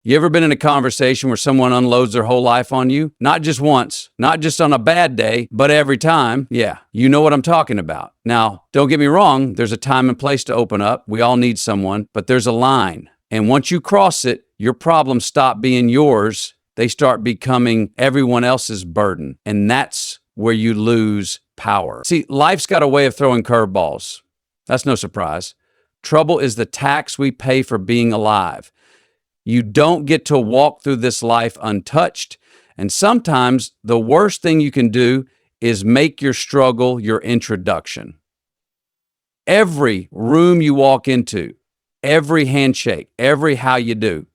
You ever been in a conversation where someone unloads their whole life on you? Not just once, not just on a bad day, but every time. Yeah, you know what I'm talking about. Now, don't get me wrong, there's a time and place to open up. We all need someone, but there's a line. And once you cross it, your problems stop being yours. They start becoming everyone else's burden. And that's where you lose power. See, life's got a way of throwing curveballs. That's no surprise. Trouble is the tax we pay for being alive. You don't get to walk through this life untouched. And sometimes the worst thing you can do is make your struggle your introduction. Every room you walk into, every handshake, every how you do,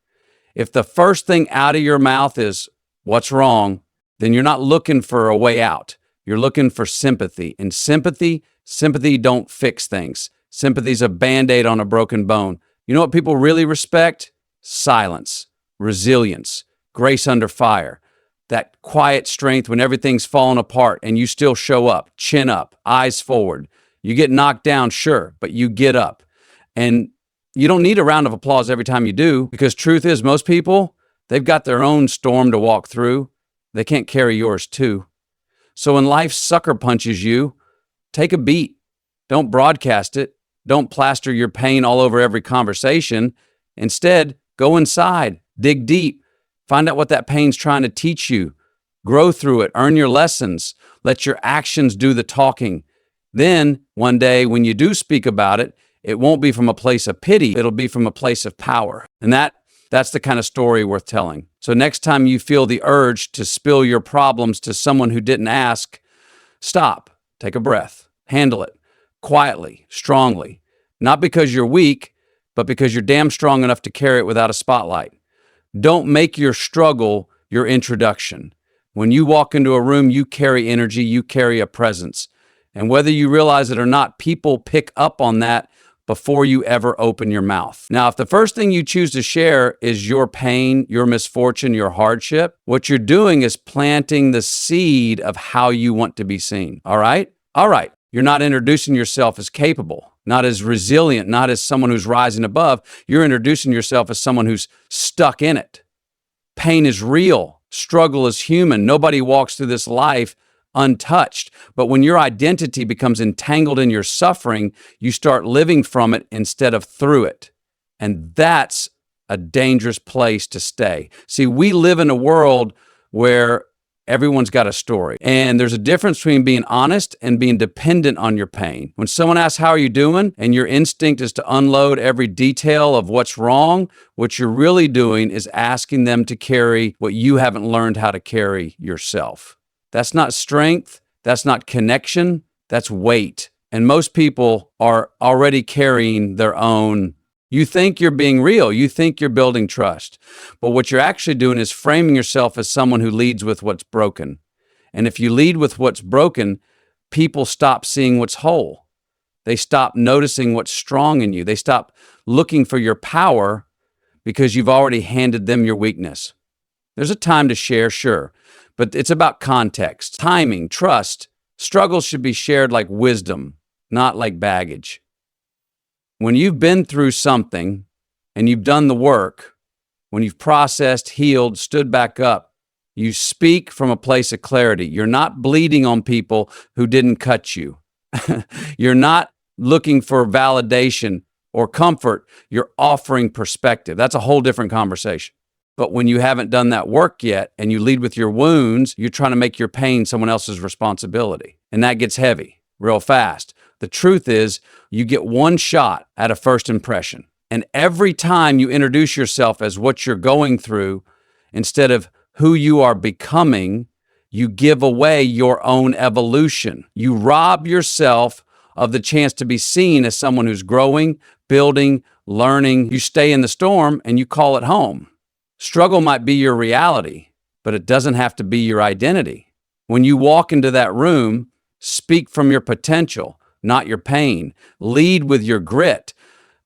if the first thing out of your mouth is, "What's wrong?" then you're not looking for a way out. You're looking for sympathy. And sympathy don't fix things. Sympathy's a Band-Aid on a broken bone. You know what people really respect? Silence, resilience, grace under fire, that quiet strength when everything's falling apart and you still show up, chin up, eyes forward. You get knocked down, sure, but you get up. And you don't need a round of applause every time you do, because truth is, most people, they've got their own storm to walk through. They can't carry yours too. So when life sucker punches you, take a beat. Don't broadcast it. Don't plaster your pain all over every conversation. Instead, go inside, dig deep, find out what that pain's trying to teach you, grow through it, earn your lessons, let your actions do the talking. Then, one day, when you do speak about it, it won't be from a place of pity, it'll be from a place of power. And that's the kind of story worth telling. So next time you feel the urge to spill your problems to someone who didn't ask, stop, take a breath, handle it quietly, strongly, not because you're weak, but because you're damn strong enough to carry it without a spotlight. Don't make your struggle your introduction. When you walk into a room, you carry energy, you carry a presence. And whether you realize it or not, people pick up on that before you ever open your mouth. Now, if the first thing you choose to share is your pain, your misfortune, your hardship, what you're doing is planting the seed of how you want to be seen. All right? All right. You're not introducing yourself as capable, not as resilient, not as someone who's rising above. You're introducing yourself as someone who's stuck in it. Pain is real. Struggle is human. Nobody walks through this life untouched. But when your identity becomes entangled in your suffering, you start living from it instead of through it. And that's a dangerous place to stay. See, we live in a world where everyone's got a story. And there's a difference between being honest and being dependent on your pain. When someone asks, "How are you doing?" and your instinct is to unload every detail of what's wrong, what you're really doing is asking them to carry what you haven't learned how to carry yourself. That's not strength. That's not connection. That's weight. And most people are already carrying their own. You think you're being real. You think you're building trust. But what you're actually doing is framing yourself as someone who leads with what's broken. And if you lead with what's broken, people stop seeing what's whole. They stop noticing what's strong in you. They stop looking for your power because you've already handed them your weakness. There's a time to share, sure, but it's about context, timing, trust. Struggles should be shared like wisdom, not like baggage. When you've been through something and you've done the work, when you've processed, healed, stood back up, you speak from a place of clarity. You're not bleeding on people who didn't cut you. You're not looking for validation or comfort. You're offering perspective. That's a whole different conversation. But when you haven't done that work yet and you lead with your wounds, you're trying to make your pain someone else's responsibility. And that gets heavy real fast. The truth is, you get one shot at a first impression. And every time you introduce yourself as what you're going through, instead of who you are becoming, you give away your own evolution. You rob yourself of the chance to be seen as someone who's growing, building, learning. You stay in the storm and you call it home. Struggle might be your reality, but it doesn't have to be your identity. When you walk into that room, speak from your potential, not your pain. Lead with your grit.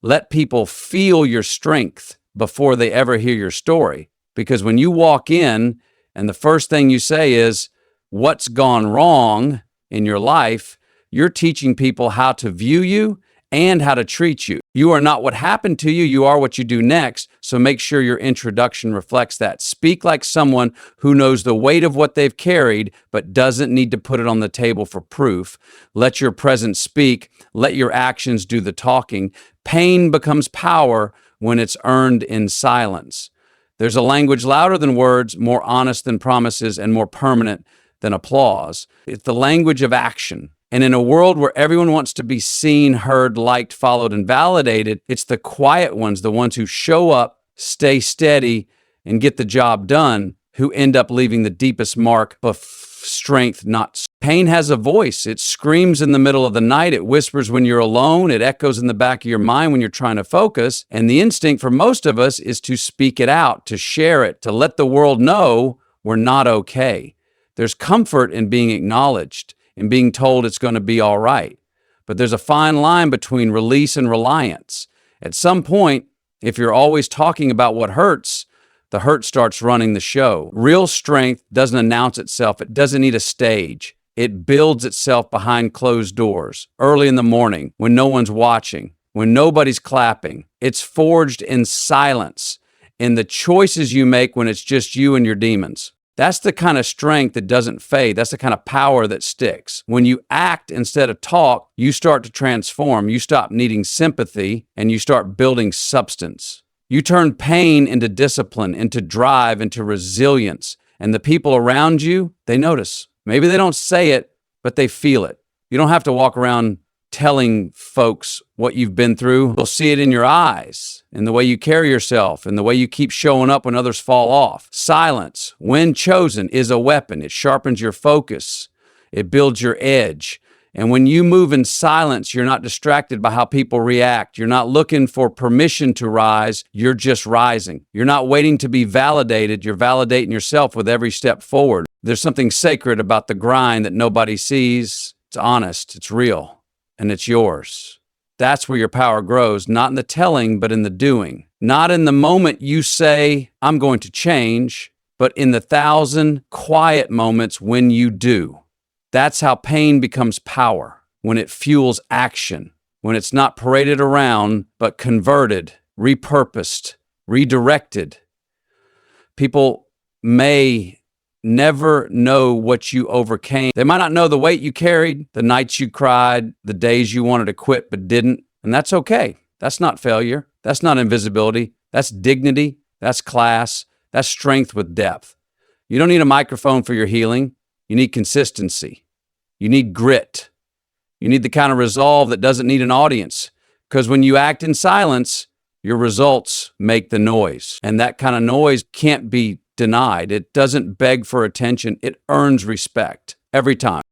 Let people feel your strength before they ever hear your story. Because when you walk in and the first thing you say is, "What's gone wrong in your life?" you're teaching people how to view you and how to treat you. You are not what happened to you. You are what you do next. So make sure your introduction reflects that. Speak like someone who knows the weight of what they've carried, but doesn't need to put it on the table for proof. Let your presence speak. Let your actions do the talking. Pain becomes power when it's earned in silence. There's a language louder than words, more honest than promises, and more permanent than applause. It's the language of action. And in a world where everyone wants to be seen, heard, liked, followed, and validated, it's the quiet ones, the ones who show up, stay steady, and get the job done, who end up leaving the deepest mark of strength, not. Pain has a voice. It screams in the middle of the night. It whispers when you're alone. It echoes in the back of your mind when you're trying to focus. And the instinct for most of us is to speak it out, to share it, to let the world know we're not okay. There's comfort in being acknowledged, in being told it's going to be all right. But there's a fine line between release and reliance. At some point, if you're always talking about what hurts, the hurt starts running the show. Real strength doesn't announce itself. It doesn't need a stage. It builds itself behind closed doors, early in the morning, when no one's watching, when nobody's clapping. It's forged in silence, in the choices you make when it's just you and your demons. That's the kind of strength that doesn't fade. That's the kind of power that sticks. When you act instead of talk, you start to transform. You stop needing sympathy and you start building substance. You turn pain into discipline, into drive, into resilience. And the people around you, they notice. Maybe they don't say it, but they feel it. You don't have to walk around telling folks what you've been through. They'll see it in your eyes, in the way you carry yourself, in the way you keep showing up when others fall off. Silence, when chosen, is a weapon. It sharpens your focus. It builds your edge. And when you move in silence, you're not distracted by how people react. You're not looking for permission to rise. You're just rising. You're not waiting to be validated. You're validating yourself with every step forward. There's something sacred about the grind that nobody sees. It's honest, it's real, and it's yours. That's where your power grows, not in the telling, but in the doing. Not in the moment you say, I'm going to change, but in the 1,000 quiet moments when you do. That's how pain becomes power, when it fuels action, when it's not paraded around, but converted, repurposed, redirected. People may never know what you overcame. They might not know the weight you carried, the nights you cried, the days you wanted to quit but didn't, and that's okay. That's not failure. That's not invisibility. That's dignity. That's class. That's strength with depth. You don't need a microphone for your healing. You need consistency. You need grit. You need the kind of resolve that doesn't need an audience. Because when you act in silence, your results make the noise. And that kind of noise can't be denied. It doesn't beg for attention. It earns respect every time.